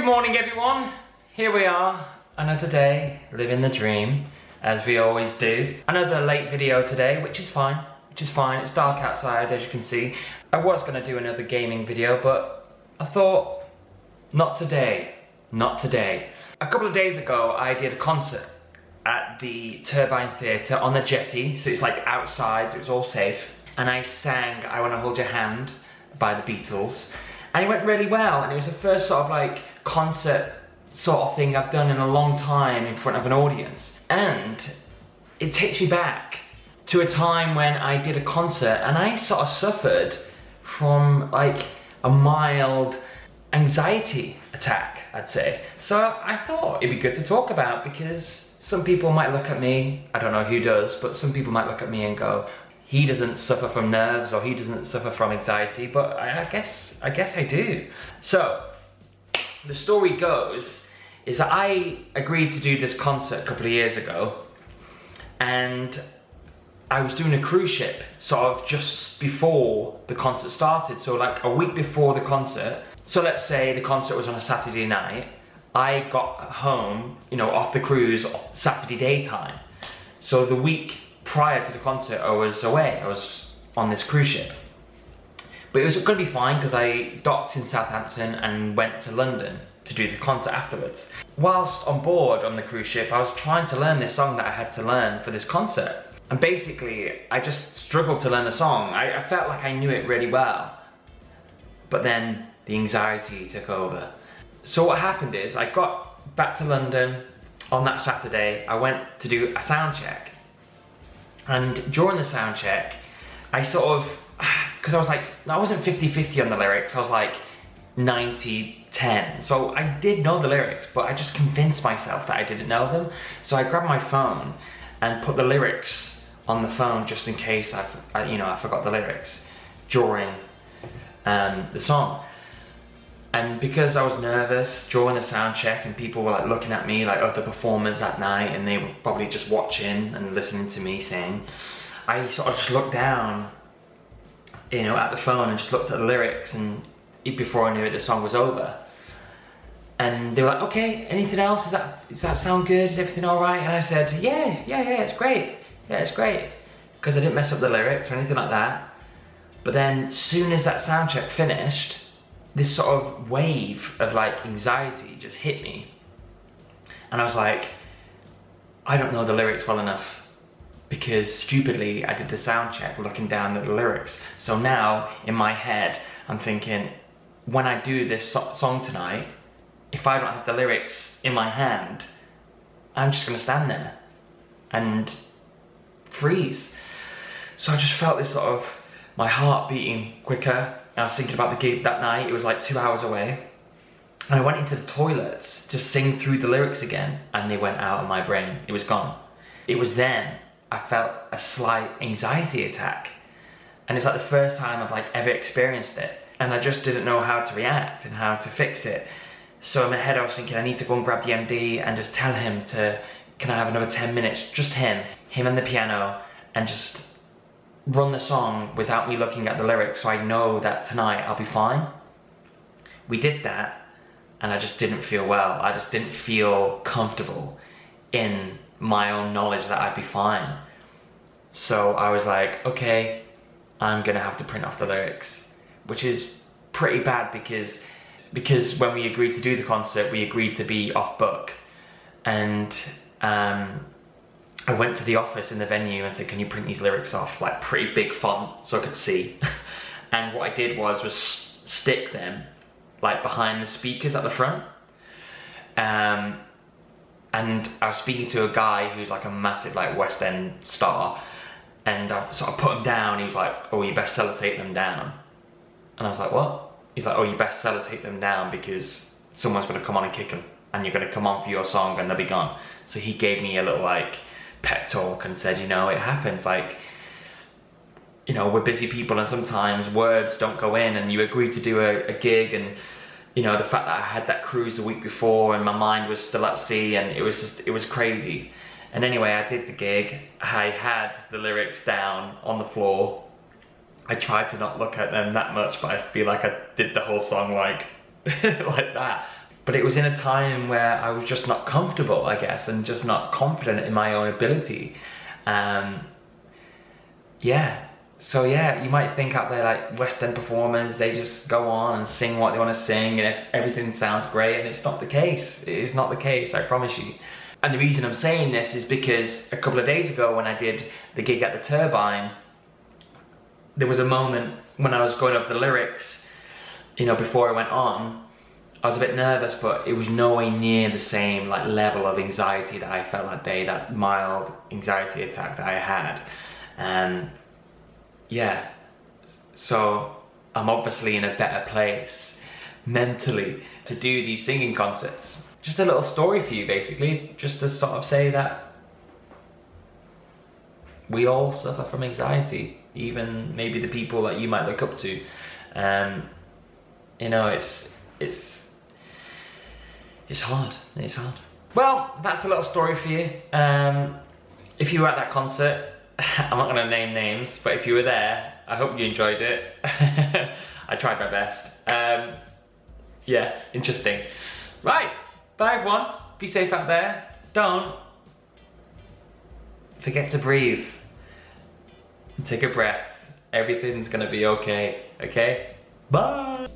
morning everyone, here we are, another day, living the dream, as we always do. Another late video today, which is fine, it's dark outside as you can see. I was going to do another gaming video, but I thought, not today. A couple of days ago I did a concert at the Turbine Theatre on the jetty, so it's like outside, so it was all safe. And I sang I Wanna Hold Your Hand by the Beatles. And it went really well, and it was the first sort of like concert sort of thing I've done in a long time in front of an audience. And it takes me back to a time when I did a concert and I sort of suffered from like a mild anxiety attack, I'd say. So I thought it'd be good to talk about, because some people might look at me, I don't know who does, but some people might look at me and go, he doesn't suffer from nerves or he doesn't suffer from anxiety, but I guess I do. So the story goes is that I agreed to do this concert a couple of years ago, and I was doing a cruise ship sort of just before the concert started, so like a week before the concert. So let's say the concert was on a Saturday night, I got home, you know, off the cruise Saturday daytime. So the week prior to the concert I was away, I was on this cruise ship. But it was going to be fine because I docked in Southampton and went to London to do the concert afterwards. Whilst on board on the cruise ship, I was trying to learn this song that I had to learn for this concert. And basically, I just struggled to learn the song. I felt like I knew it really well. But then the anxiety took over. So what happened is, I got back to London on that Saturday, I went to do a sound check. And during the sound check, I sort of, because I was like, I wasn't 50-50 on the lyrics, I was like 90-10. So I did know the lyrics, but I just convinced myself that I didn't know them. So I grabbed my phone and put the lyrics on the phone just in case I forgot the lyrics during the song. And because I was nervous during the sound check and people were like looking at me like other performers that night, and they were probably just watching and listening to me sing, I sort of just looked down, you know, at the phone and just looked at the lyrics, and before I knew it, the song was over. And they were like, okay, anything else? Does that sound good? Is everything all right? And I said, yeah, it's great. Yeah, it's great. Because I didn't mess up the lyrics or anything like that. But then, soon as that sound check finished, this sort of wave of like anxiety just hit me. And I was like, I don't know the lyrics well enough, because stupidly I did the sound check looking down at the lyrics. So now in my head, I'm thinking, when I do this song tonight, if I don't have the lyrics in my hand, I'm just gonna stand there and freeze. So I just felt this sort of, my heart beating quicker. I was thinking about the gig that night, it was like 2 hours away. And I went into the toilets to sing through the lyrics again, and they went out of my brain, it was gone. It was then I felt a slight anxiety attack. And it's like the first time I've like ever experienced it. And I just didn't know how to react and how to fix it. So in my head I was thinking, I need to go and grab the MD and just tell him to, can I have another 10 minutes, just him and the piano, and just run the song without me looking at the lyrics, so I know that tonight I'll be fine. We did that, and I just didn't feel well. I just didn't feel comfortable in my own knowledge that I'd be fine. So I was like, okay, I'm gonna have to print off the lyrics, which is pretty bad because when we agreed to do the concert, we agreed to be off book. And I went to the office in the venue and said, can you print these lyrics off, like pretty big font so I could see? And what I did was stick them like behind the speakers at the front. And I was speaking to a guy who's like a massive like West End star, and I sort of put him down. He was like, oh, you best sellotape them down. And I was like, what? He's like, oh, you best sellotape them down because someone's gonna come on and kick them, and you're gonna come on for your song and they'll be gone. So he gave me a little like pep talk and said, you know, it happens, like, you know, we're busy people and sometimes words don't go in, and you agree to do a gig, and you know, the fact that I had that cruise the week before and my mind was still at sea, and it was crazy. And anyway, I did the gig, I had the lyrics down on the floor. I tried to not look at them that much, but I feel like I did the whole song like like that. But it was in a time where I was just not comfortable, I guess, and just not confident in my own ability. Yeah. So yeah, you might think out there like West End performers, they just go on and sing what they want to sing and everything sounds great, and it's not the case. It is not the case, I promise you. And the reason I'm saying this is because a couple of days ago when I did the gig at the Turbine, there was a moment when I was going over the lyrics, you know, before I went on. I was a bit nervous, but it was nowhere near the same like level of anxiety that I felt that day, that mild anxiety attack that I had. Yeah, so I'm obviously in a better place mentally to do these singing concerts. Just a little story for you basically, just to sort of say that we all suffer from anxiety, even maybe the people that you might look up to. You know, it's hard, it's hard. Well, that's a little story for you. If you were at that concert, I'm not gonna name names, but if you were there, I hope you enjoyed it. I tried my best. Yeah, interesting. Right, bye everyone. Be safe out there. Don't forget to breathe. Take a breath. Everything's gonna be okay, okay? Bye.